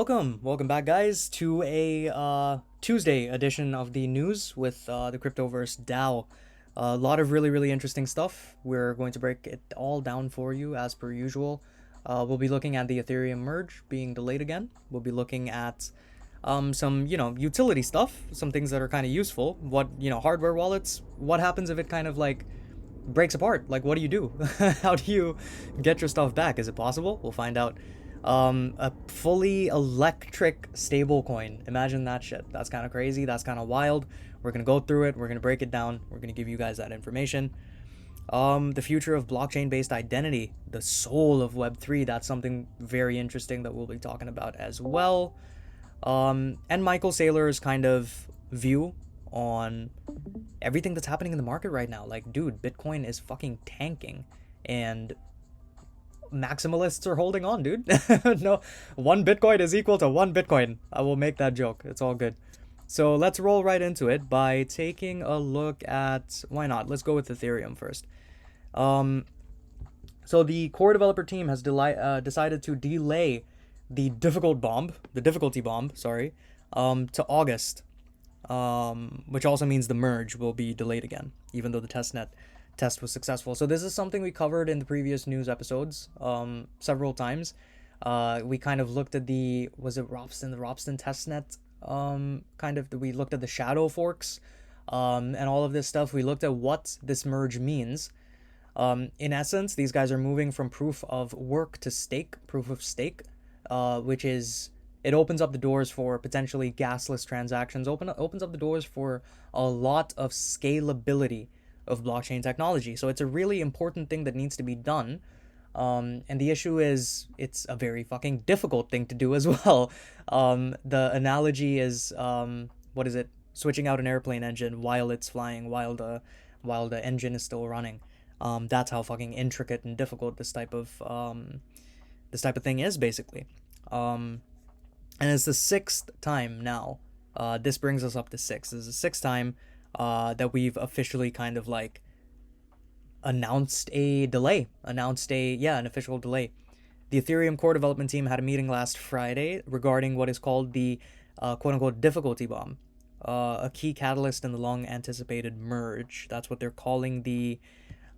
Welcome back, guys, to a Tuesday edition of the news with the Cryptoverse DAO. A lot of really interesting stuff. We're going to break it all down for you as per usual. We'll be looking at the Ethereum merge being delayed again. We'll be looking at some utility stuff, some things that are kind of useful. What hardware wallets? What happens if it kind of like breaks apart? Like, what do you do? How do you get your stuff back? Is it possible? We'll find out. A fully electric stablecoin. Imagine that shit. That's kind of crazy. That's kind of wild. We're going to go through it. We're going to break it down. We're going to give you guys that information. The future of blockchain-based identity, the soul of Web3. That's something very interesting that we'll be talking about as well. And Michael Saylor's kind of view on everything that's happening in the market right now. Like, dude, Bitcoin is fucking tanking. And maximalists are holding on, dude. No, one Bitcoin is equal to one Bitcoin. I will make that joke. It's all good. So let's roll right into it by taking a look at, why not? Let's go with Ethereum first. So the core developer team has decided to delay the difficulty bomb, to August, which also means the merge will be delayed again, even though the test was successful. So this is something we covered in the previous news episodes several times. We kind of looked at the Ropsten testnet, we looked at the shadow forks and all of this stuff. We looked at what this merge means. In essence, these guys are moving from proof of work to proof of stake, which is, it opens up the doors for potentially gasless transactions, opens up the doors for a lot of scalability of blockchain technology. So it's a really important thing that needs to be done. And the issue is it's a very fucking difficult thing to do as well. The analogy is, switching out an airplane engine while it's flying, while the engine is still running. That's how fucking intricate and difficult this type of thing is, basically. And it's the sixth time now. This brings us up to six. This is the sixth time that we've officially kind of like announced an official delay. The Ethereum core development team had a meeting last Friday regarding what is called the quote-unquote difficulty bomb, a key catalyst in the long-anticipated merge. That's what they're calling the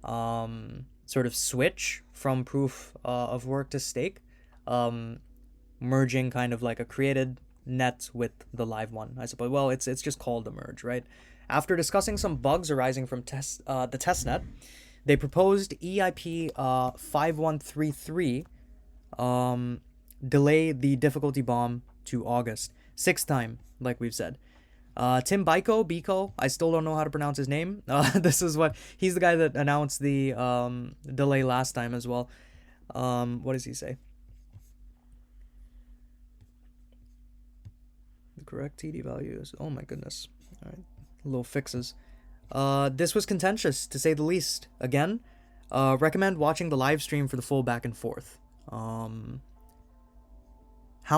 sort of switch from proof of work to stake, merging kind of like a created net with the live one, I suppose. Well, it's just called a merge, right? After discussing some bugs arising from the testnet, they proposed EIP 5133 delay the difficulty bomb to August. Sixth time, like we've said. Tim Biko, I still don't know how to pronounce his name. He's the guy that announced the delay last time as well. What does he say? The correct TD value is, oh my goodness. All right. Little fixes. This was contentious, to say the least. Again, recommend watching the live stream for the full back and forth. How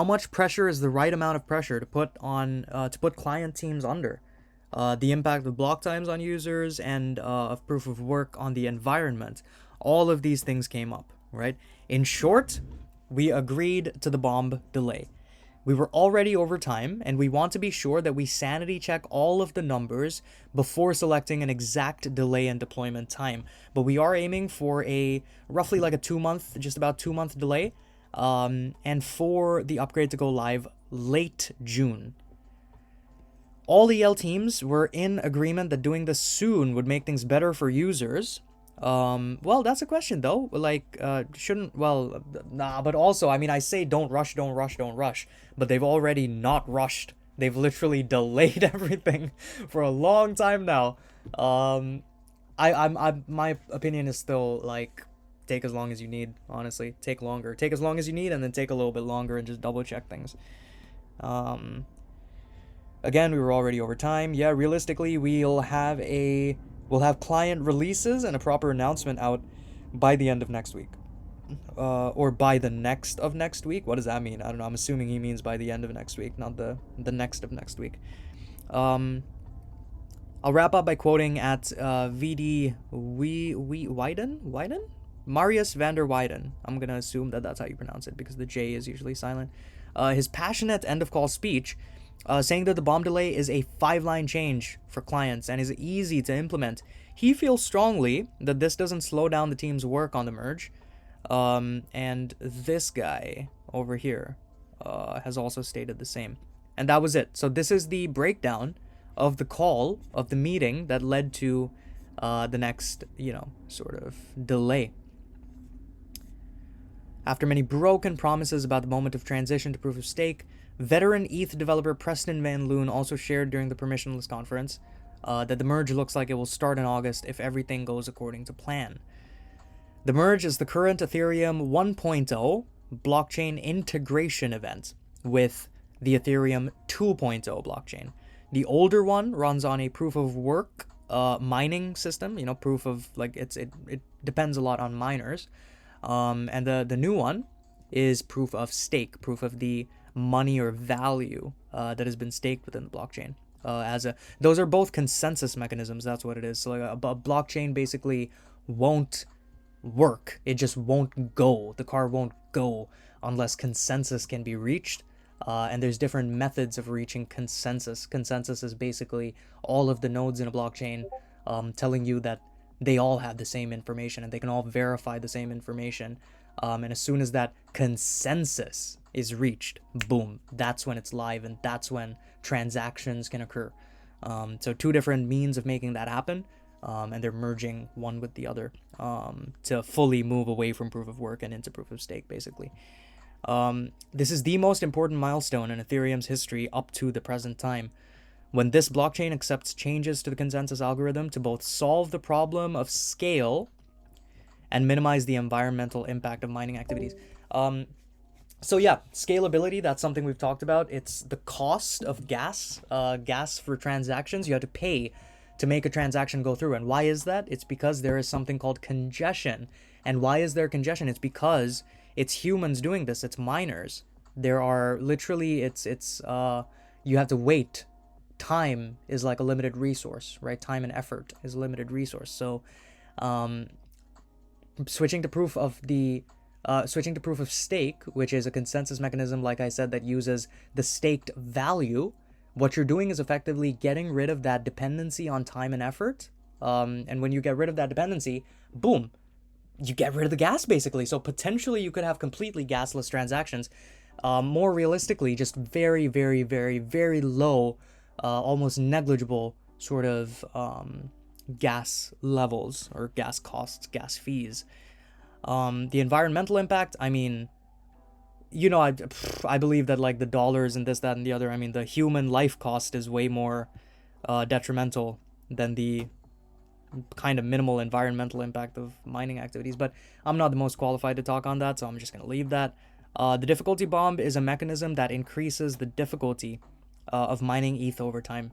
much pressure is the right amount of pressure to put client teams under? The impact of block times on users and of proof of work on the environment. All of these things came up, right? In short, we agreed to the bomb delay. We were already over time, and we want to be sure that we sanity check all of the numbers before selecting an exact delay in deployment time. But we are aiming for a roughly like a 2-month delay, and for the upgrade to go live late June. All EL teams were in agreement that doing this soon would make things better for users. Well, that's a question though. Like, but also, I mean, I say don't rush, but they've already not rushed. They've literally delayed everything for a long time now. My opinion is still like, take as long as you need, honestly. Take as long as you need, and then take a little bit longer and just double check things. Again, we were already over time. Yeah, realistically, we'll have client releases and a proper announcement out by the end of next week. Or by the next of next week. What does that mean? I don't know. I'm assuming he means by the end of next week, not the next of next week. I'll wrap up by quoting at VD Wyden? Marius van der Weyden. I'm going to assume that that's how you pronounce it because the J is usually silent. his passionate end of call speech, saying that the bomb delay is a 5-line change for clients and is easy to implement. He feels strongly that this doesn't slow down the team's work on the merge. And this guy over here has also stated the same. And that was it. So this is the breakdown of the call of the meeting that led to the next, sort of delay. After many broken promises about the moment of transition to proof of stake, veteran ETH developer Preston Van Loon also shared during the permissionless conference that the merge looks like it will start in August if everything goes according to plan. The merge is the current Ethereum 1.0 blockchain integration event with the Ethereum 2.0 blockchain. The older one runs on a proof of work mining system, proof of, it depends a lot on miners. And the new one is proof of stake, proof of the money or value that has been staked within the blockchain. Those are both consensus mechanisms. That's what it is. So a blockchain basically won't work. It just won't go. The car won't go unless consensus can be reached. And there's different methods of reaching consensus. Consensus is basically all of the nodes in a blockchain telling you that they all have the same information and they can all verify the same information. And as soon as that consensus is reached, boom, that's when it's live and that's when transactions can occur. So two different means of making that happen, and they're merging one with the other to fully move away from proof of work and into proof of stake, basically. This is the most important milestone in Ethereum's history up to the present time, when this blockchain accepts changes to the consensus algorithm to both solve the problem of scale and minimize the environmental impact of mining activities. So yeah, scalability, that's something we've talked about. It's the cost of gas for transactions. You have to pay to make a transaction go through. And why is that? It's because there is something called congestion. And why is there congestion? It's because it's humans doing this. It's miners. There are literally, you have to wait. Time is like a limited resource, right? Time and effort is a limited resource. So switching to proof of stake, which is a consensus mechanism, like I said, that uses the staked value, what you're doing is effectively getting rid of that dependency on time and effort. And when you get rid of that dependency, boom, you get rid of the gas, basically. So potentially you could have completely gasless transactions. More realistically, just very, very, very, very low, almost negligible sort of gas levels or gas costs, gas fees. The environmental impact, I mean, I believe that like the dollars and this, that, and the other, I mean, the human life cost is way more detrimental than the kind of minimal environmental impact of mining activities. But I'm not the most qualified to talk on that, so I'm just going to leave that. The difficulty bomb is a mechanism that increases the difficulty of mining ETH over time.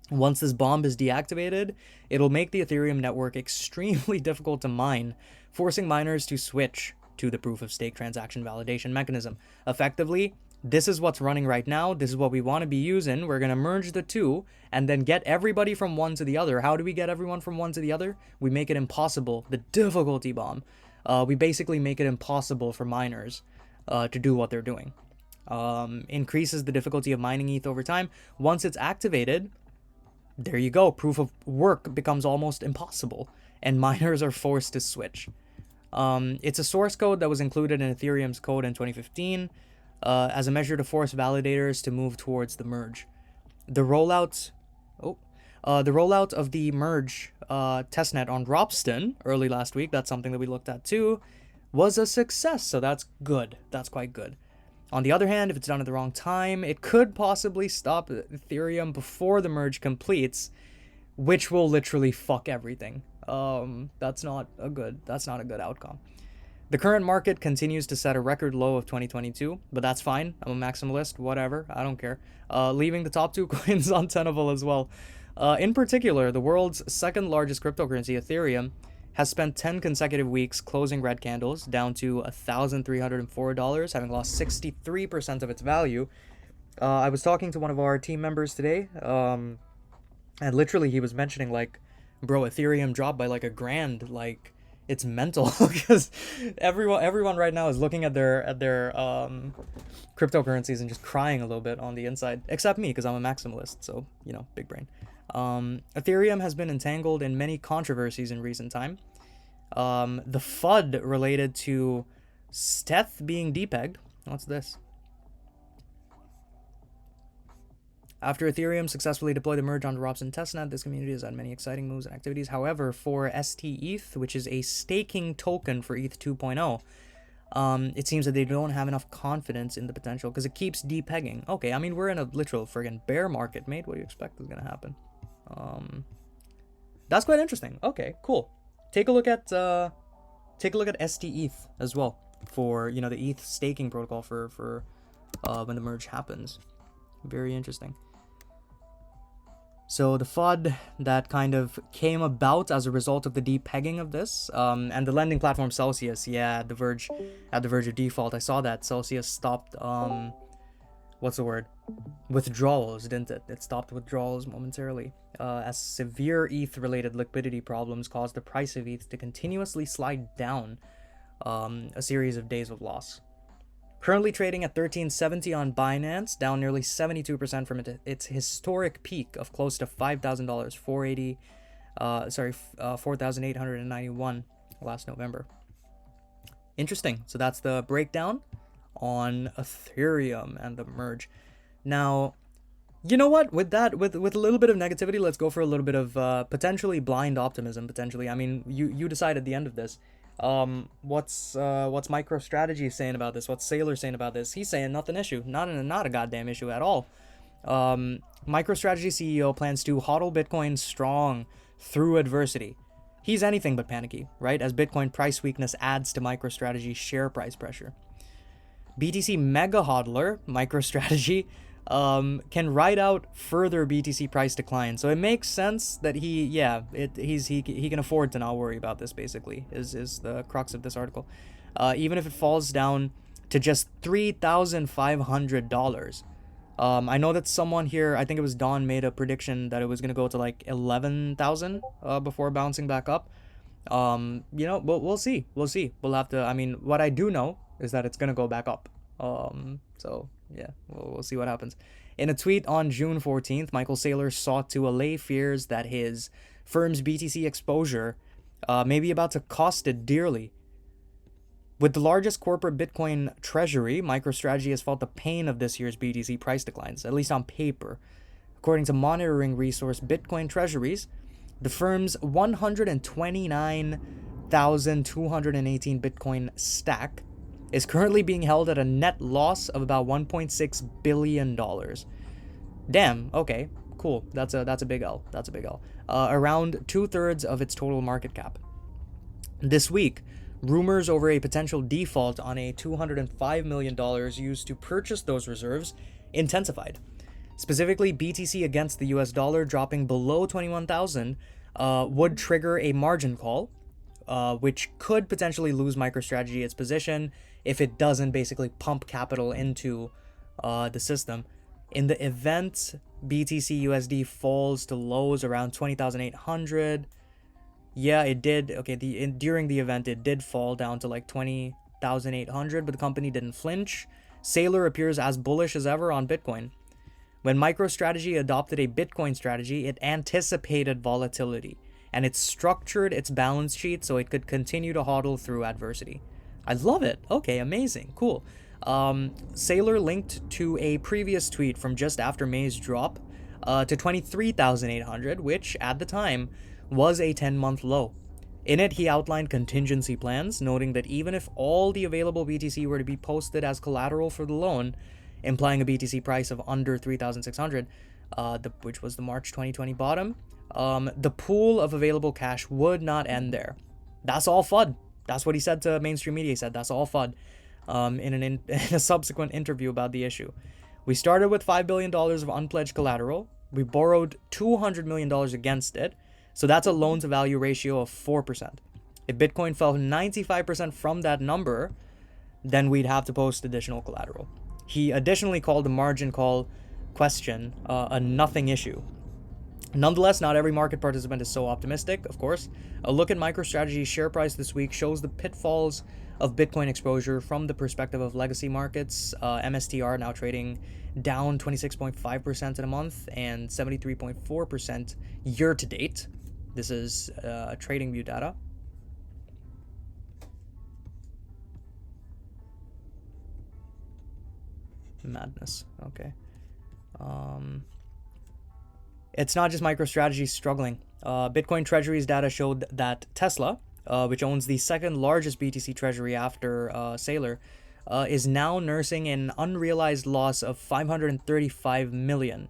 Once this bomb is deactivated, it'll make the Ethereum network extremely difficult to mine, forcing miners to switch to the proof of stake transaction validation mechanism. Effectively, this is what's running right now. This is what we want to be using. We're going to merge the two and then get everybody from one to the other. How do we get everyone from one to the other? We make it impossible. The difficulty bomb. We basically make it impossible for miners to do what they're doing. Increases the difficulty of mining ETH over time. Once it's activated, there you go. Proof of work becomes almost impossible, and miners are forced to switch. It's a source code that was included in Ethereum's code in 2015 as a measure to force validators to move towards the merge. The rollout of the merge testnet on Ropsten early last week, that's something that we looked at too, was a success, so that's good. That's quite good. On the other hand, if it's done at the wrong time, it could possibly stop Ethereum before the merge completes, which will literally fuck everything. That's not a good outcome. The current market continues to set a record low of 2022, but that's fine. I'm a maximalist, whatever, I don't care. Leaving the top two coins untenable as well. In particular, the world's second largest cryptocurrency, Ethereum, has spent 10 consecutive weeks closing red candles, down to $1,304, having lost 63% of its value. I was talking to one of our team members today, and literally he was mentioning, like, bro, Ethereum dropped by like $1,000, like, it's mental because everyone right now is looking at their cryptocurrencies and just crying a little bit on the inside, except me because I'm a maximalist, so you know, big brain. Ethereum has been entangled in many controversies in recent time. The FUD related to Steth being depegged. What's this? After Ethereum successfully deployed the merge onto Robson testnet, this community has had many exciting moves and activities. However, for ST-ETH, which is a staking token for ETH 2.0, it seems that they don't have enough confidence in the potential because it keeps depegging. Okay, I mean, we're in a literal friggin' bear market, mate. What do you expect is going to happen? That's quite interesting. Okay, cool. Take a look at ST-ETH as well for, you know, the ETH staking protocol for when the merge happens. Very interesting. So the FUD that kind of came about as a result of the depegging of this, and the lending platform Celsius, yeah, at the verge of default. I saw that Celsius stopped, what's the word? Withdrawals, didn't it? It stopped withdrawals momentarily, as severe ETH-related liquidity problems caused the price of ETH to continuously slide down, a series of days of loss. Currently trading at $13.70 on Binance, down nearly 72% from its historic peak of close to $5,000, $4,891 last November. Interesting. So that's the breakdown on Ethereum and the merge. Now, you know what? With that, with a little bit of negativity, let's go for a little bit of potentially blind optimism. Potentially, I mean, you decide at the end of this. What's Microstrategy saying about this? What's Saylor saying about this? He's saying nothing issue, not a goddamn issue at all. Microstrategy CEO plans to hodl Bitcoin strong through adversity. He's anything but panicky, right? As Bitcoin price weakness adds to Microstrategy's share price pressure. BTC mega hodler Microstrategy can ride out further BTC price decline. So it makes sense that he can afford to not worry about this, basically, is the crux of this article. Even if it falls down to just $3,500. I know that someone here, I think it was Don, made a prediction that it was going to go to like 11,000 before bouncing back up. You know, we'll see. We'll have to, I mean, what I do know is that it's going to go back up. So yeah, we'll see what happens. In a tweet on June 14th, Michael Saylor sought to allay fears that his firm's BTC exposure may be about to cost it dearly. With the largest corporate Bitcoin treasury, MicroStrategy has felt the pain of this year's BTC price declines, at least on paper. According to monitoring resource Bitcoin Treasuries, the firm's 129,218 Bitcoin stack is currently being held at a net loss of about $1.6 billion. Damn, okay, cool. That's a big L. Around 2/3 of its total market cap. This week, rumors over a potential default on a $205 million used to purchase those reserves intensified. Specifically, BTC against the US dollar dropping below 21,000 would trigger a margin call, which could potentially lose MicroStrategy its position if it doesn't basically pump capital into the system. In the event BTC USD falls to lows around 20,800, yeah, it did. Okay, during the event, it did fall down to like 20,800, but the company didn't flinch. Saylor appears as bullish as ever on Bitcoin. When MicroStrategy adopted a Bitcoin strategy, it anticipated volatility, and it structured its balance sheet so it could continue to hodl through adversity. I love it. Okay, amazing, cool. Saylor linked to a previous tweet from just after May's drop to 23,800, which at the time was a 10-month low. In it, he outlined contingency plans, noting that even if all the available BTC were to be posted as collateral for the loan, implying a BTC price of under 3,600, which was the March 2020 bottom, the pool of available cash would not end there. That's all FUD. That's what he said to mainstream media. He said that's all FUD in a subsequent interview about the issue. We started with $5 billion of unpledged collateral. We borrowed $200 million against it. So that's a loan-to-value ratio of 4%. If Bitcoin fell 95% from that number, then we'd have to post additional collateral. He additionally called the margin call question a nothing issue. Nonetheless, not every market participant is so optimistic, of course. A look at MicroStrategy's share price this week shows the pitfalls of Bitcoin exposure from the perspective of legacy markets. MSTR now trading down 26.5% in a month and 73.4% year to date. This is TradingView data. Madness. Okay. It's not just MicroStrategy struggling. Bitcoin Treasuries data showed that Tesla, which owns the second largest BTC treasury after Saylor, is now nursing an unrealized loss of 535 million.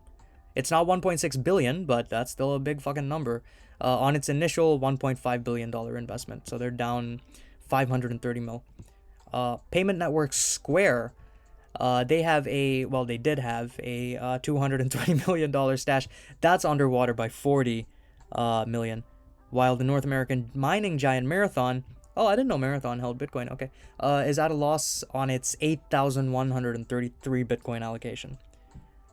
It's not 1.6 billion, but that's still a big fucking number on its initial $1.5 billion investment. So they're down 530 mil. Payment network Square, they did have a $220 million stash. That's underwater by 40 million. While the North American mining giant Marathon, I didn't know Marathon held Bitcoin, okay, is at a loss on its 8,133 Bitcoin allocation.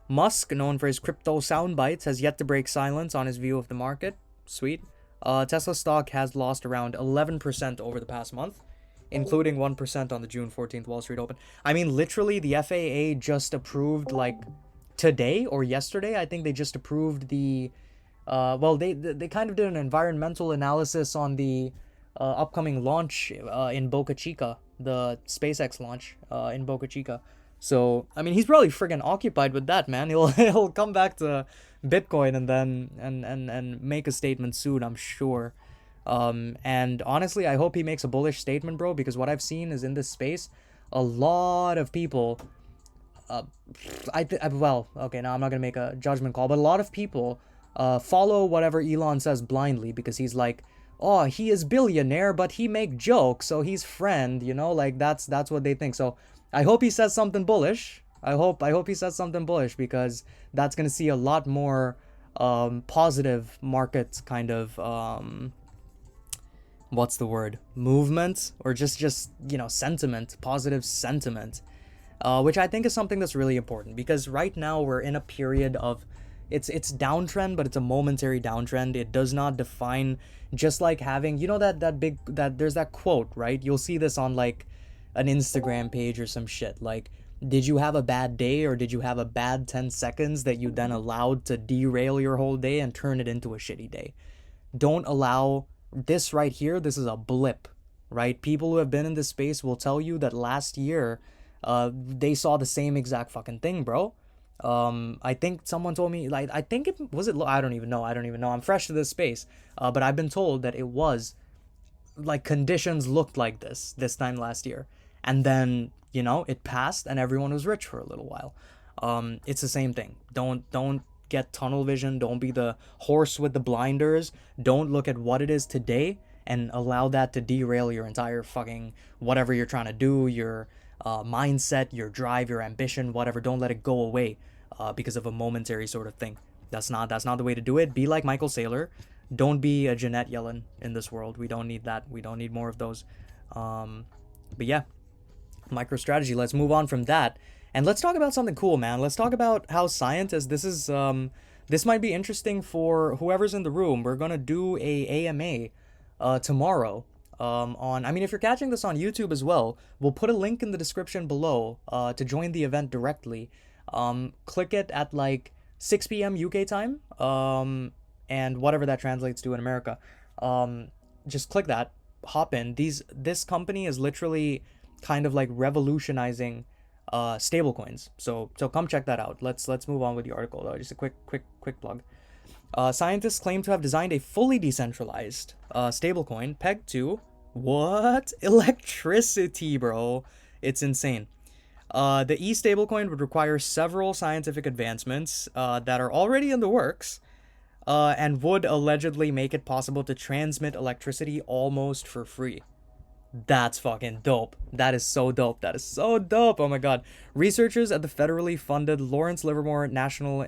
Musk, known for his crypto sound bites, has yet to break silence on his view of the market. Sweet. Tesla stock has lost around 11% over the past month, including 1% on the June 14th Wall Street Open. I mean, literally, the FAA just approved, like, today or yesterday, I think they just approved the, they kind of did an environmental analysis on the upcoming launch in Boca Chica, the SpaceX launch in Boca Chica. So, I mean, he's probably friggin' occupied with that, man. He'll come back to Bitcoin and then and make a statement soon, I'm sure. And honestly, I hope he makes a bullish statement, bro, because what I've seen is in this space, a lot of people, now I'm not gonna make a judgment call, but a lot of people follow whatever Elon says blindly because he's like, oh, he is billionaire, but he make jokes, so he's friend, like that's what they think. So I hope he says something bullish. I hope he says something bullish because that's gonna see a lot more positive market kind of what's the word, movement, or just sentiment, positive sentiment, which I think is something that's really important because right now we're in a period of it's downtrend, but it's a momentary downtrend. It does not define, just like having, that there's that quote, right? You'll see this on like an Instagram page or some shit, like, did you have a bad day or did you have a bad 10 seconds that you then allowed to derail your whole day and turn it into a shitty day? Don't allow this right here. This is a blip, right? People who have been in this space will tell you that last year they saw the same exact fucking thing, bro. I think someone told me, like, I think it was it I don't even know. I'm fresh to this space, but I've been told that it was like conditions looked like this time last year, and then it passed and everyone was rich for a little while. It's the same thing. Don't get tunnel vision. Don't be the horse with the blinders. Don't look at what it is today and allow that to derail your entire fucking whatever you're trying to do, your mindset, your drive, your ambition, whatever. Don't let it go away because of a momentary sort of thing. That's not the way to do it. Be like Michael Saylor. Don't be a Jeanette Yellen in this world. We don't need that. We don't need more of those. But yeah, MicroStrategy. Let's move on from that. And let's talk about something cool, man. Let's talk about how scientists, this might be interesting for whoever's in the room. We're going to do a AMA tomorrow if you're catching this on YouTube as well, we'll put a link in the description below to join the event directly. Click it at like 6 p.m. UK time, and whatever that translates to in America. Just click that, hop in. This company is literally kind of like revolutionizing stablecoins. So come check that out. Let's move on with the article. Just a quick plug. Scientists claim to have designed a fully decentralized stablecoin pegged to what? Electricity, bro. It's insane. The E-Stablecoin would require several scientific advancements that are already in the works and would allegedly make it possible to transmit electricity almost for free. That's fucking dope. That is so dope. Oh my god. Researchers at the federally funded Lawrence Livermore National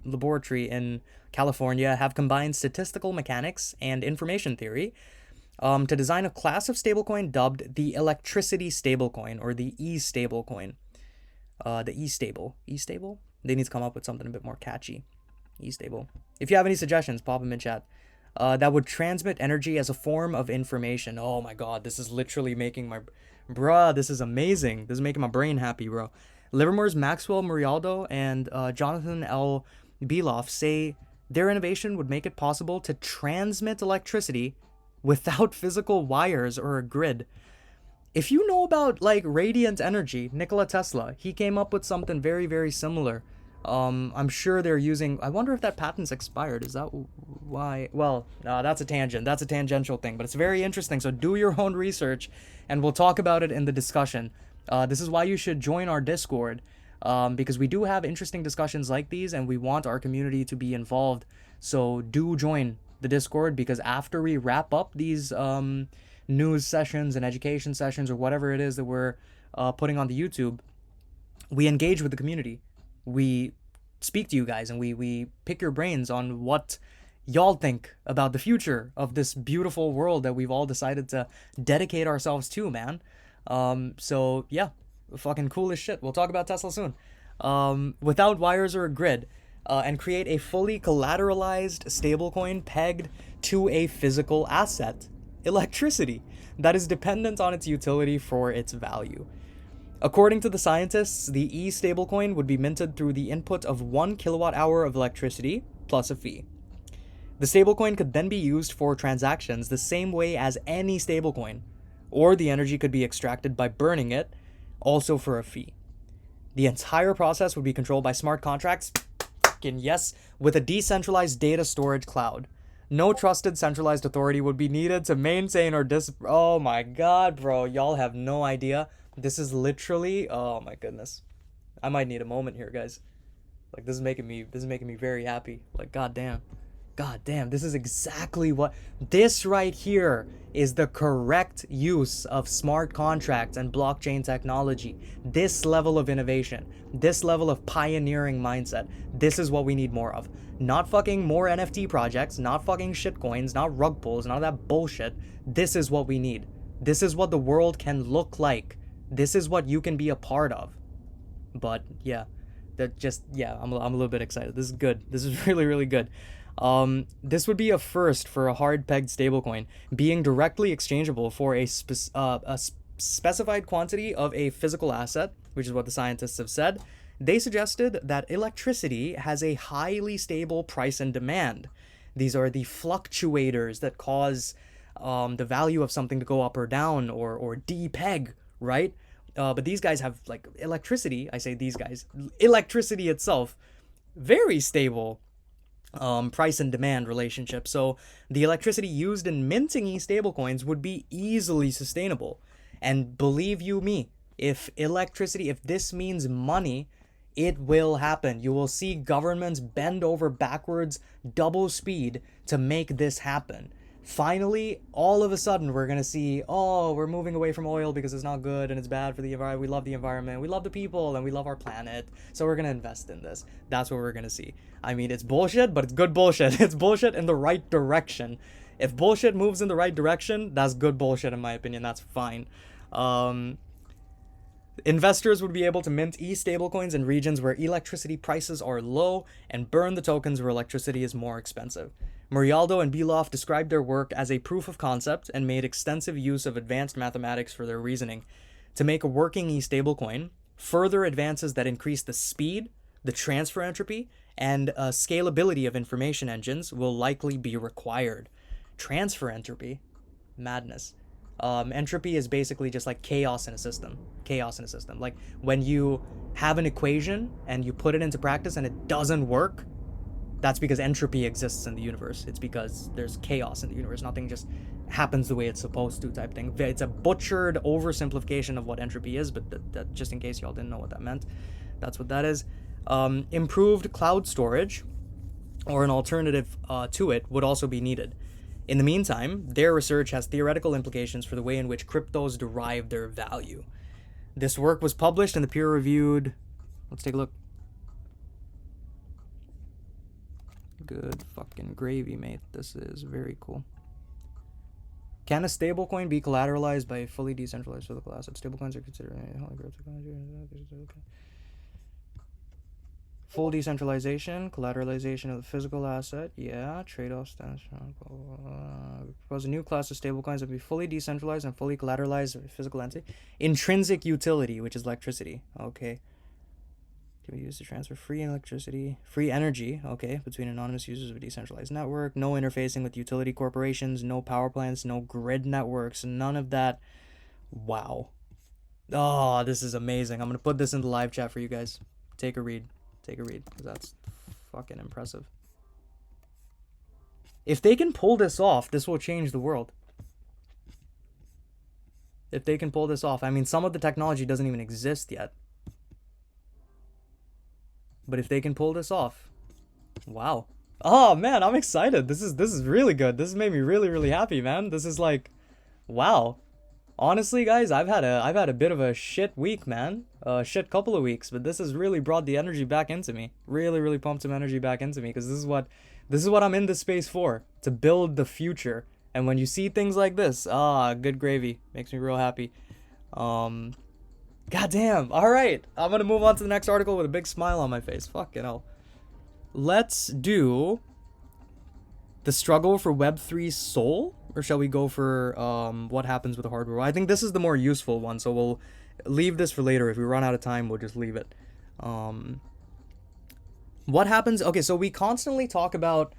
Laboratory in California have combined statistical mechanics and information theory to design a class of stablecoin dubbed the electricity stablecoin, or the E-Stablecoin. The E-Stable? They need to come up with something a bit more catchy. E-stable. If you have any suggestions, pop them in chat. That would transmit energy as a form of information. Oh my god, this is literally making my... Bruh, this is amazing. This is making my brain happy, bro. Livermore's Maxwell Murialdo and Jonathan L. Beloff say their innovation would make it possible to transmit electricity without physical wires or a grid. If you know about, like, radiant energy, Nikola Tesla, he came up with something very, very similar. I'm sure they're using... I wonder if that patent's expired. Is that why? Well, that's a tangent. That's a tangential thing, but it's very interesting. So do your own research, and we'll talk about it in the discussion. This is why you should join our Discord, because we do have interesting discussions like these, and we want our community to be involved. So do join the Discord, because after we wrap up these news sessions and education sessions or whatever it is that we're putting on the YouTube, we engage with the community. We speak to you guys, and we pick your brains on what y'all think about the future of this beautiful world that we've all decided to dedicate ourselves to, man. So yeah, fucking cool as shit. We'll talk about Tesla soon. Without wires or a grid, and create a fully collateralized stablecoin pegged to a physical asset, electricity, that is dependent on its utility for its value. According to the scientists, the E-Stablecoin would be minted through the input of 1 kilowatt-hour of electricity plus a fee. The stablecoin could then be used for transactions the same way as any stablecoin, or the energy could be extracted by burning it, also for a fee. The entire process would be controlled by smart contracts, fucking yes, with a decentralized data storage cloud. No trusted centralized authority would be needed to maintain or oh my god, bro, y'all have no idea. This is literally, oh my goodness. I might need a moment here, guys. Like, this is making me very happy. Like, goddamn, this is exactly what, this right here is the correct use of smart contracts and blockchain technology. This level of innovation, this level of pioneering mindset, this is what we need more of. Not fucking more NFT projects, not fucking shitcoins, not rug pulls, none of that bullshit. This is what we need. This is what the world can look like. This is what you can be a part of. But yeah, I'm a little bit excited. This is good. This is really, really good. This would be a first for a hard-pegged stablecoin, being directly exchangeable for a specified quantity of a physical asset, which is what the scientists have said. They suggested that electricity has a highly stable price and demand. These are the fluctuators that cause the value of something to go up or down, or depeg, right? But these guys have, like, electricity. I say these guys. Electricity itself, very stable price and demand relationship. So the electricity used in minting E-stablecoins would be easily sustainable. And believe you me, if this means money, it will happen. You will see governments bend over backwards, double speed to make this happen. Finally, all of a sudden, we're going to see, oh, we're moving away from oil because it's not good and it's bad for the environment. We love the environment, we love the people, and we love our planet. So we're going to invest in this. That's what we're going to see. I mean, it's bullshit, but it's good bullshit. It's bullshit in the right direction. If bullshit moves in the right direction, that's good bullshit in my opinion. That's fine. Investors would be able to mint E-stablecoins in regions where electricity prices are low and burn the tokens where electricity is more expensive. Murialdo and Beloff described their work as a proof of concept and made extensive use of advanced mathematics for their reasoning. To make a working E-stablecoin, further advances that increase the speed, the transfer entropy, and scalability of information engines will likely be required. Transfer entropy? Madness. Entropy is basically just like chaos in a system. Like, when you have an equation and you put it into practice and it doesn't work, that's because entropy exists in the universe. It's because there's chaos in the universe. Nothing just happens the way it's supposed to, type thing. It's a butchered oversimplification of what entropy is, but that just in case y'all didn't know what that meant, that's what that is. Improved cloud storage, or an alternative to it, would also be needed. In the meantime, their research has theoretical implications for the way in which cryptos derive their value. This work was published in the peer-reviewed... Let's take a look. Good fucking gravy, mate. This is very cool. Can a stablecoin be collateralized by a fully decentralized physical asset? Stablecoins are considered Full decentralization, collateralization of the physical asset. Yeah, trade-off stands. Propose a new class of stablecoins that be fully decentralized and fully collateralized physical entity. Intrinsic utility, which is electricity. Okay. Can be used to transfer free electricity, free energy, okay, between anonymous users of a decentralized network. No interfacing with utility corporations, no power plants, no grid networks, none of that. Wow. Oh, this is amazing. I'm going to put this in the live chat for you guys. Take a read. Take a read, because that's fucking impressive. If they can pull this off, this will change the world. If they can pull this off. I mean, some of the technology doesn't even exist yet. But if they can pull this off, wow. Oh man, I'm excited. This is really good. This has made me really, really happy, man. This is like, wow. Honestly, guys, I've had a bit of a shit week, man. Shit couple of weeks, but this has really brought the energy back into me. Really, really pumped some energy back into me, because this is what I'm in this space for, to build the future. And when you see things like this, good gravy. Makes me real happy. Goddamn. All right. I'm going to move on to the next article with a big smile on my face. Fucking hell. Let's do the struggle for Web3 Soul, or shall we go for what happens with the hardware? I think this is the more useful one, so we'll leave this for later. If we run out of time, we'll just leave it. What happens? Okay, so we constantly talk about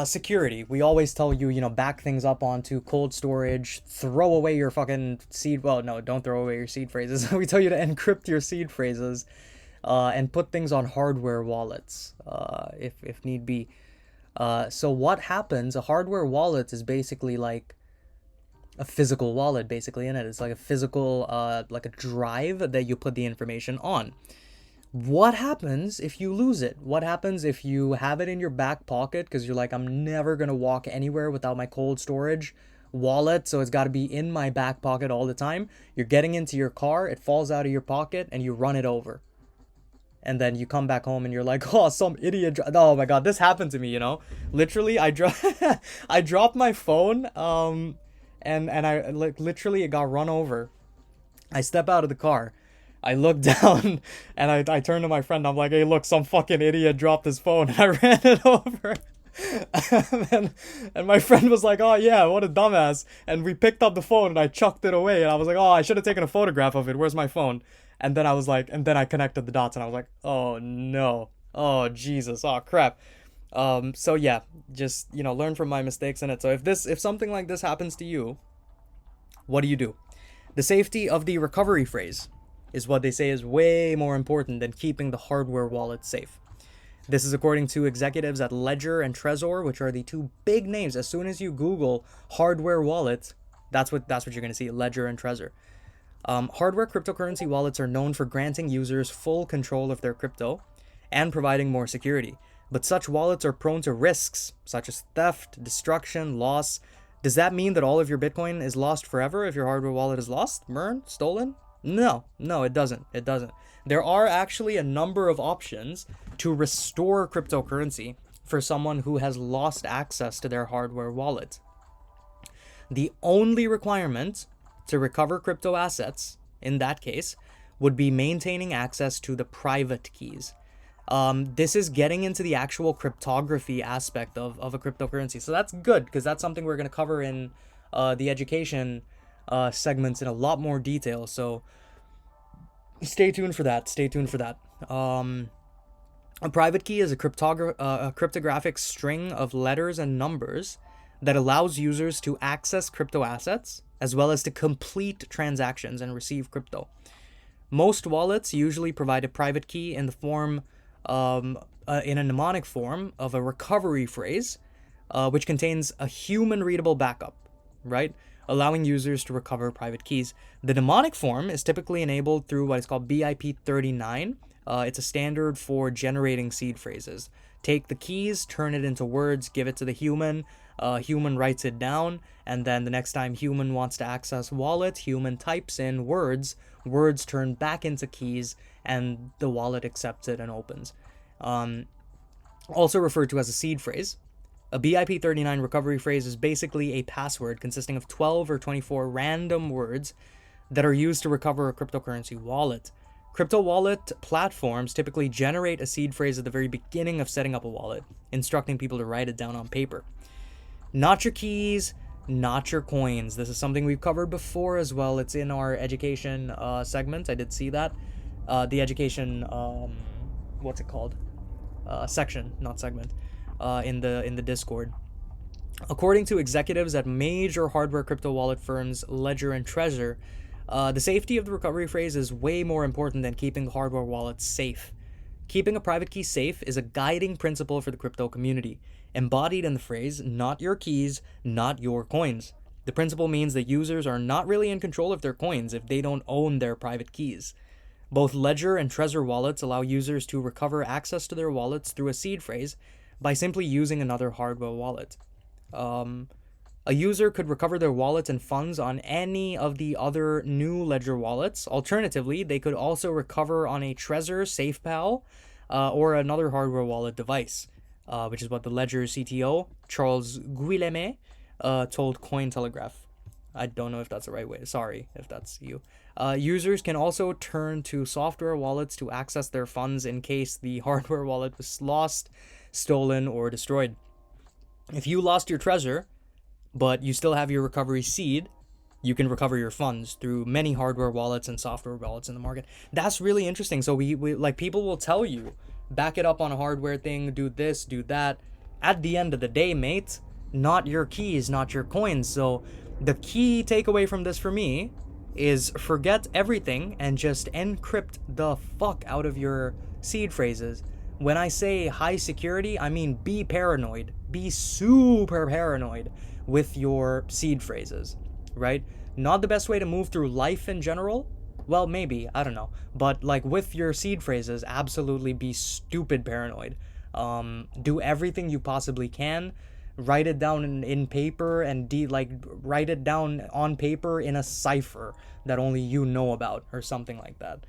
security. We always tell you, back things up onto cold storage, throw away your fucking seed. Well, no, don't throw away your seed phrases. We tell you to encrypt your seed phrases and put things on hardware wallets if need be. So what happens? A hardware wallet is basically like a physical wallet, basically, in it. It's like a physical, like a drive that you put the information on. What happens if you lose it? What happens if you have it in your back pocket because you're like, I'm never going to walk anywhere without my cold storage wallet, so it's got to be in my back pocket all the time. You're getting into your car, it falls out of your pocket, and you run it over. And then you come back home and you're like, oh, some idiot. Oh my God, this happened to me, Literally, I dropped my phone, and I like literally it got run over. I step out of the car. I look down and I turn to my friend. I'm like, hey, look, some fucking idiot dropped his phone. And I ran it over. and my friend was like, oh yeah, what a dumbass. And we picked up the phone and I chucked it away. And I was like, oh, I should have taken a photograph of it. Where's my phone? And then I was like, and then I connected the dots and I was like, oh no. Oh Jesus. Oh crap. So yeah, just, learn from my mistakes in it. So if something like this happens to you, what do? The safety of the recovery phrase is what they say is way more important than keeping the hardware wallet safe. This is according to executives at Ledger and Trezor, which are the two big names. As soon as you Google hardware wallets, that's what you're going to see, Ledger and Trezor. Hardware cryptocurrency wallets are known for granting users full control of their crypto and providing more security. But such wallets are prone to risks, such as theft, destruction, loss. Does that mean that all of your Bitcoin is lost forever if your hardware wallet is lost, burned, stolen? No, it doesn't. It doesn't. There are actually a number of options to restore cryptocurrency for someone who has lost access to their hardware wallet. The only requirement to recover crypto assets, in that case, would be maintaining access to the private keys. This is getting into the actual cryptography aspect of a cryptocurrency. So that's good, because that's something we're going to cover in the education segments in a lot more detail. So stay tuned for that. A private key is a cryptographic string of letters and numbers that allows users to access crypto assets as well as to complete transactions and receive crypto. Most wallets usually provide a private key in the form in a mnemonic form of a recovery phrase, which contains a human readable backup, right? Allowing users to recover private keys. The mnemonic form is typically enabled through what is called BIP39. It's a standard for generating seed phrases. Take the keys, turn it into words, give it to the human. Human writes it down, and then the next time human wants to access wallet, human types in words turn back into keys, and the wallet accepts it and opens. Also referred to as a seed phrase. A BIP39 recovery phrase is basically a password consisting of 12 or 24 random words that are used to recover a cryptocurrency wallet. Crypto wallet platforms typically generate a seed phrase at the very beginning of setting up a wallet, instructing people to write it down on paper. Not your keys, not your coins. This is something we've covered before as well. It's in our education segment. I did see that. The education, what's it called? Section, not segment, in the Discord. According to executives at major hardware crypto wallet firms Ledger and Trezor, the safety of the recovery phrase is way more important than keeping hardware wallets safe. Keeping a private key safe is a guiding principle for the crypto community, embodied in the phrase, not your keys, not your coins. The principle means that users are not really in control of their coins if they don't own their private keys. Both Ledger and Trezor wallets allow users to recover access to their wallets through a seed phrase by simply using another hardware wallet. A user could recover their wallets and funds on any of the other new Ledger wallets. Alternatively, they could also recover on a Trezor SafePal or another hardware wallet device, which is what the Ledger CTO, Charles Guillemet, told Cointelegraph. I don't know if that's the right way. Sorry if that's you. Users can also turn to software wallets to access their funds in case the hardware wallet was lost, stolen, or destroyed. If you lost your Trezor, but you still have your recovery seed, you can recover your funds through many hardware wallets and software wallets in the market. That's really interesting. So we like, people will tell you, back it up on a hardware thing, do this, do that. At the end of the day, mate, not your keys, not your coins. So the key takeaway from this for me is forget everything and just encrypt the fuck out of your seed phrases. When I say high security, I mean be paranoid. Be super paranoid with your seed phrases, right? Not the best way to move through life in general. Well, maybe, I don't know. But like with your seed phrases, absolutely be stupid paranoid. Do everything you possibly can. Write it down in paper and write it down on paper in a cipher that only you know about or something like that.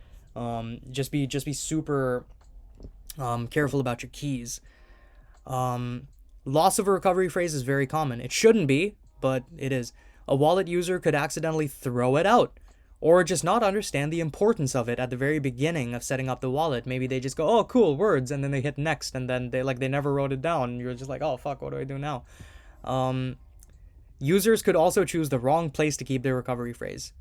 Just be super careful about your keys. Loss of a recovery phrase is very common. It shouldn't be, but it is. A wallet user could accidentally throw it out or just not understand the importance of it at the very beginning of setting up the wallet. Maybe they just go, oh, cool, words, and then they hit next, and then they never wrote it down. You're just like, oh, fuck, what do I do now? Users could also choose the wrong place to keep their recovery phrase.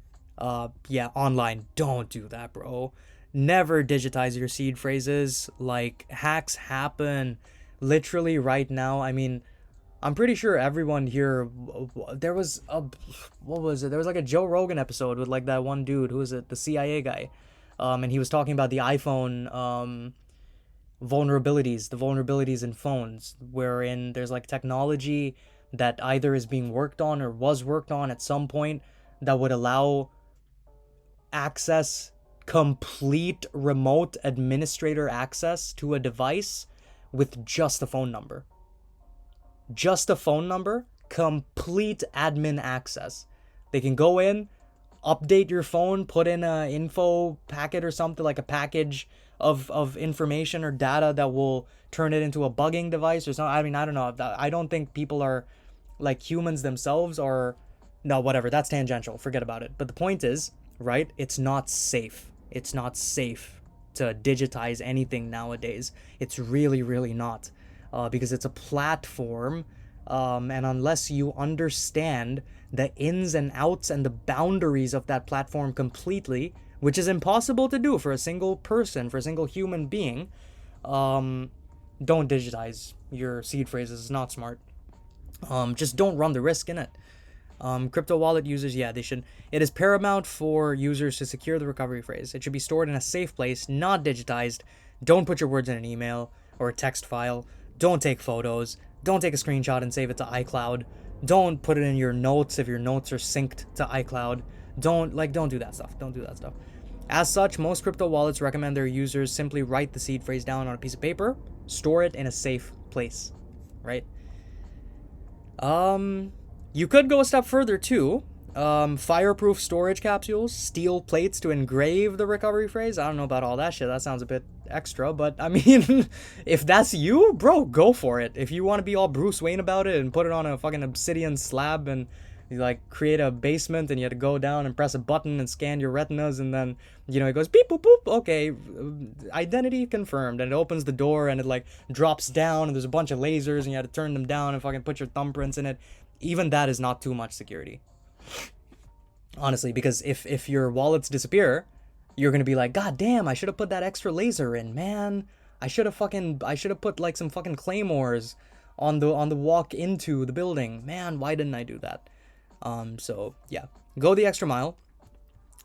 Yeah, online, don't do that, bro. Never digitize your seed phrases. Like, hacks happen literally right now. I mean, I'm pretty sure everyone here, there was like a Joe Rogan episode with like that one dude who was the CIA guy, and he was talking about the iPhone vulnerabilities, the vulnerabilities in phones, wherein there's like technology that either is being worked on or was worked on at some point that would allow complete remote administrator access to a device with just a phone number. Just a phone number, complete admin access. They can go in, update your phone, put in a info packet or something, like a package of information or data that will turn it into a bugging device or something. I mean, I don't know. I don't think people are, like, humans themselves are, no, whatever, that's tangential, forget about it. But the point is, right, it's not safe. It's not safe to digitize anything nowadays. It's really, really not. Because it's a platform, and unless you understand the ins and outs and the boundaries of that platform completely, which is impossible to do for a single person, for a single human being, don't digitize your seed phrases. It's not smart. Just don't run the risk in it. Crypto wallet users, yeah, they should. It is paramount for users to secure the recovery phrase. It should be stored in a safe place, not digitized. Don't put your words in an email or a text file. Don't take photos. Don't take a screenshot and save it to iCloud. Don't put it in your notes if your notes are synced to iCloud. Don't do that stuff. Don't do that stuff. As such, most crypto wallets recommend their users simply write the seed phrase down on a piece of paper, store it in a safe place, right? You could go a step further too. Fireproof storage capsules, steel plates to engrave the recovery phrase. I don't know about all that shit. That sounds a bit extra, but I mean, if that's you, bro, go for it. If you want to be all Bruce Wayne about it and put it on a fucking obsidian slab and You like create a basement and you had to go down and press a button and scan your retinas, and then it goes beep boop boop. Okay, identity confirmed, and it opens the door and it like drops down and there's a bunch of lasers and you had to turn them down and fucking put your thumbprints in it. Even that is not too much security, honestly, because if your wallets disappear, you're gonna be like, God damn, I should have put that extra laser in, man. I should have put like some fucking claymores on the walk into the building. Man, why didn't I do that? So yeah, go the extra mile.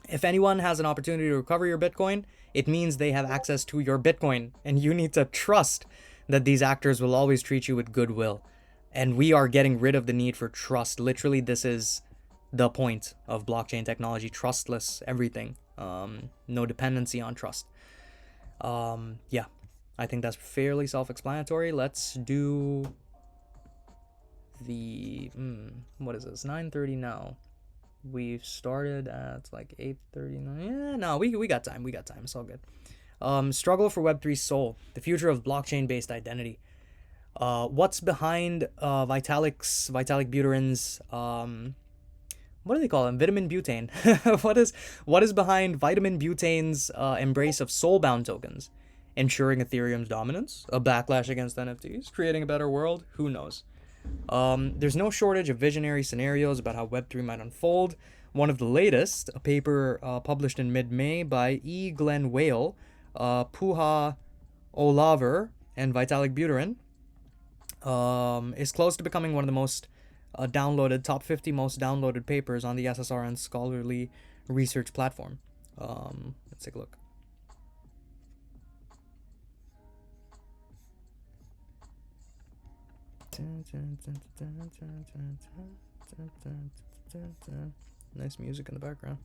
If anyone has an opportunity to recover your Bitcoin, it means they have access to your Bitcoin, and you need to trust that these actors will always treat you with goodwill. And we are getting rid of the need for trust. Literally, this is the point of blockchain technology: trustless everything. No dependency on trust. Yeah, I think that's fairly self-explanatory. Let's do the what is this? 9:30 now. We've started at like 8:39. Yeah, no, we got time. We got time. It's all good. Struggle for Web3 Soul, the future of blockchain-based identity. What's behind Vitalik Buterin's what do they call him? Vitamin butane. what is behind Vitamin Butane's embrace of soul-bound tokens? Ensuring Ethereum's dominance, a backlash against NFTs, creating a better world? Who knows? There's no shortage of visionary scenarios about how Web3 might unfold. One of the latest, a paper published in mid-May by E. Glenn Whale, Puha Olaver, and Vitalik Buterin, is close to becoming one of the most top 50 most downloaded papers on the SSRN scholarly research platform. Let's take a look. Nice music in the background.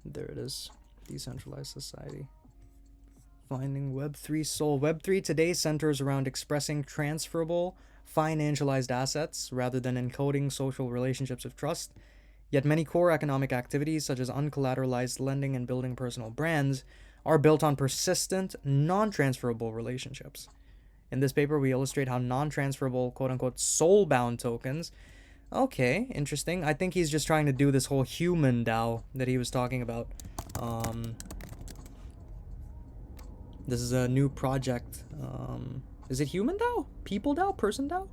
There it is. Decentralized society. Finding Web3 Soul. Web3 today centers around expressing transferable, financialized assets rather than encoding social relationships of trust. Yet many core economic activities, such as uncollateralized lending and building personal brands, are built on persistent, non-transferable relationships. In this paper, we illustrate how non-transferable, quote-unquote, soul-bound tokens. Okay, interesting. I think he's just trying to do this whole human DAO that he was talking about. This is a new project. Is it human DAO? People DAO? Person DAO?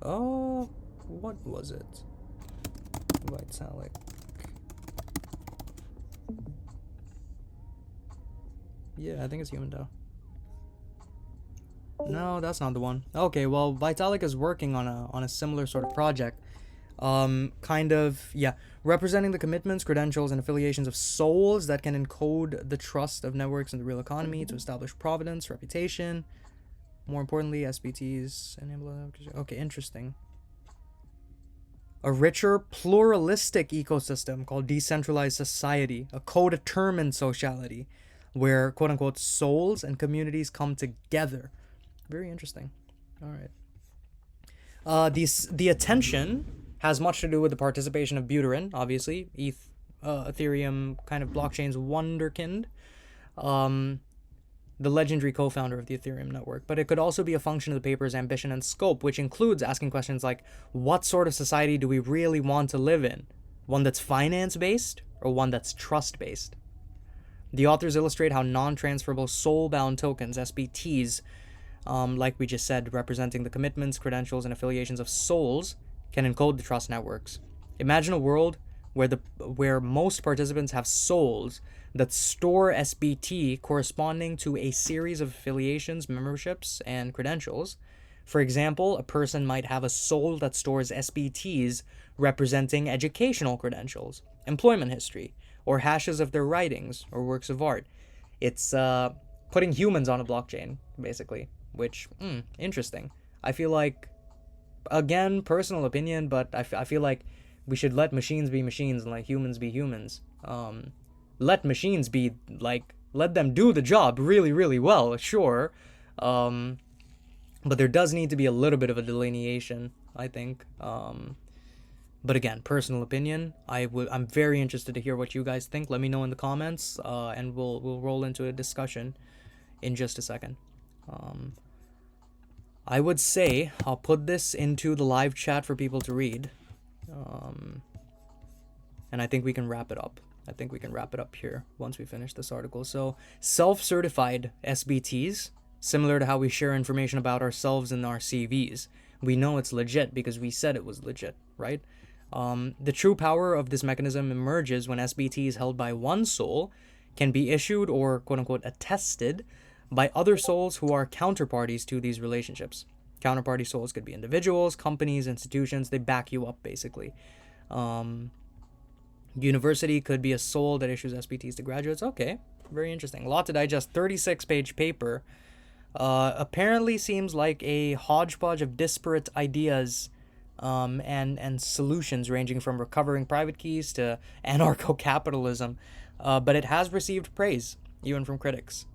Oh, what was it? Vitalik. Yeah, I think it's human DAO. No, that's not the one. Okay, well, Vitalik is working on a similar sort of project. Representing the commitments, credentials, and affiliations of souls that can encode the trust of networks in the real economy to establish provenance, reputation. More importantly, SBTs enable. Okay, interesting. A richer, pluralistic ecosystem called decentralized society, a co-determined sociality, where quote-unquote souls and communities come together. Very interesting. All right. The attention has much to do with the participation of Buterin, obviously, Ethereum kind of blockchain's wonderkind, the legendary co-founder of the Ethereum network. But it could also be a function of the paper's ambition and scope, which includes asking questions like, what sort of society do we really want to live in? One that's finance-based or one that's trust-based? The authors illustrate how non-transferable soul-bound tokens, SBTs, like we just said, representing the commitments, credentials, and affiliations of souls, can encode the trust networks. Imagine a world where most participants have souls that store SBT corresponding to a series of affiliations, memberships, and credentials. For example, a person might have a soul that stores SBTs representing educational credentials, employment history, or hashes of their writings or works of art. It's putting humans on a blockchain, basically, which, interesting. I feel like, again, personal opinion, but I feel like we should let machines be machines and let humans be humans. Let machines be, let them do the job really, really well, sure. But there does need to be a little bit of a delineation, I think. But again, personal opinion. I'm very interested to hear what you guys think. Let me know in the comments, and we'll roll into a discussion. in just a second. I would say I'll put this into the live chat for people to read. And I think we can wrap it up. I think we can wrap it up here once we finish this article. So, self-certified SBTs, similar to how we share information about ourselves in our CVs. We know it's legit because we said it was legit, right? The true power of this mechanism emerges when SBTs held by one soul can be issued or quote-unquote attested by other souls who are counterparties to these relationships. Counterparty souls could be individuals, companies, institutions. They back you up, basically. University could be a soul that issues SBTs to graduates. Okay, very interesting. A lot to digest. 36-page paper. Apparently seems like a hodgepodge of disparate ideas and solutions ranging from recovering private keys to anarcho-capitalism. But it has received praise, even from critics.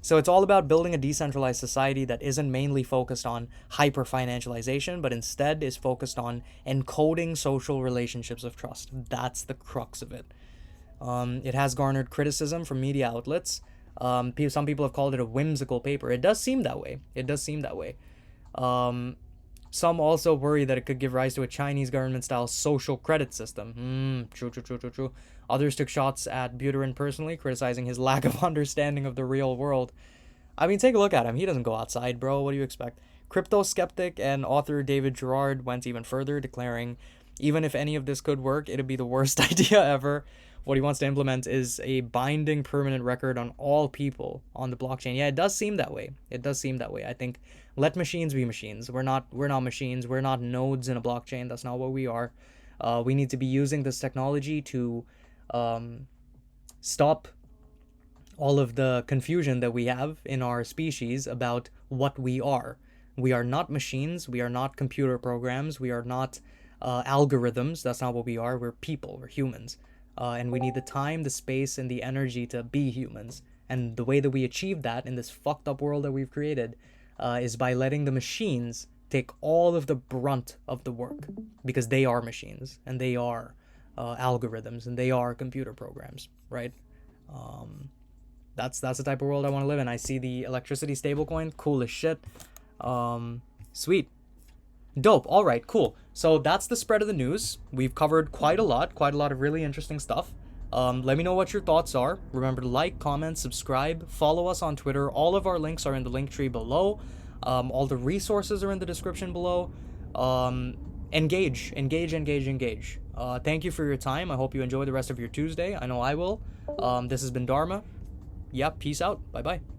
So it's all about building a decentralized society that isn't mainly focused on hyper-financialization, but instead is focused on encoding social relationships of trust. That's the crux of it. It has garnered criticism from media outlets. Some people have called it a whimsical paper. It does seem that way. Some also worry that it could give rise to a Chinese government-style social credit system. True. Others took shots at Buterin personally, criticizing his lack of understanding of the real world. I mean, take a look at him. He doesn't go outside, bro. What do you expect? Crypto skeptic and author David Gerard went even further, declaring, even if any of this could work, it'd be the worst idea ever. What he wants to implement is a binding permanent record on all people on the blockchain. Yeah, it does seem that way. I think let machines be machines. We're not machines. We're not nodes in a blockchain. That's not what we are. We need to be using this technology to stop all of the confusion that we have in our species about what we are. We are not machines. We are not computer programs. We are not algorithms. That's not what we are. We're people. We're humans. And we need the time, the space, and the energy to be humans. And the way that we achieve that in this fucked up world that we've created is by letting the machines take all of the brunt of the work, because they are machines and they are algorithms and they are computer programs, right? That's the type of world I want to live in. I see the electricity stablecoin, cool as shit. Sweet. Dope. All right, cool. So that's the spread of the news. We've covered quite a lot of really interesting stuff. Let me know what your thoughts are. Remember to like, comment, subscribe, follow us on Twitter. All of our links are in the link tree below. All the resources are in the description below. Engage. Thank you for your time. I hope you enjoy the rest of your Tuesday. I know I will. This has been Dharma. Yep, peace out. Bye-bye.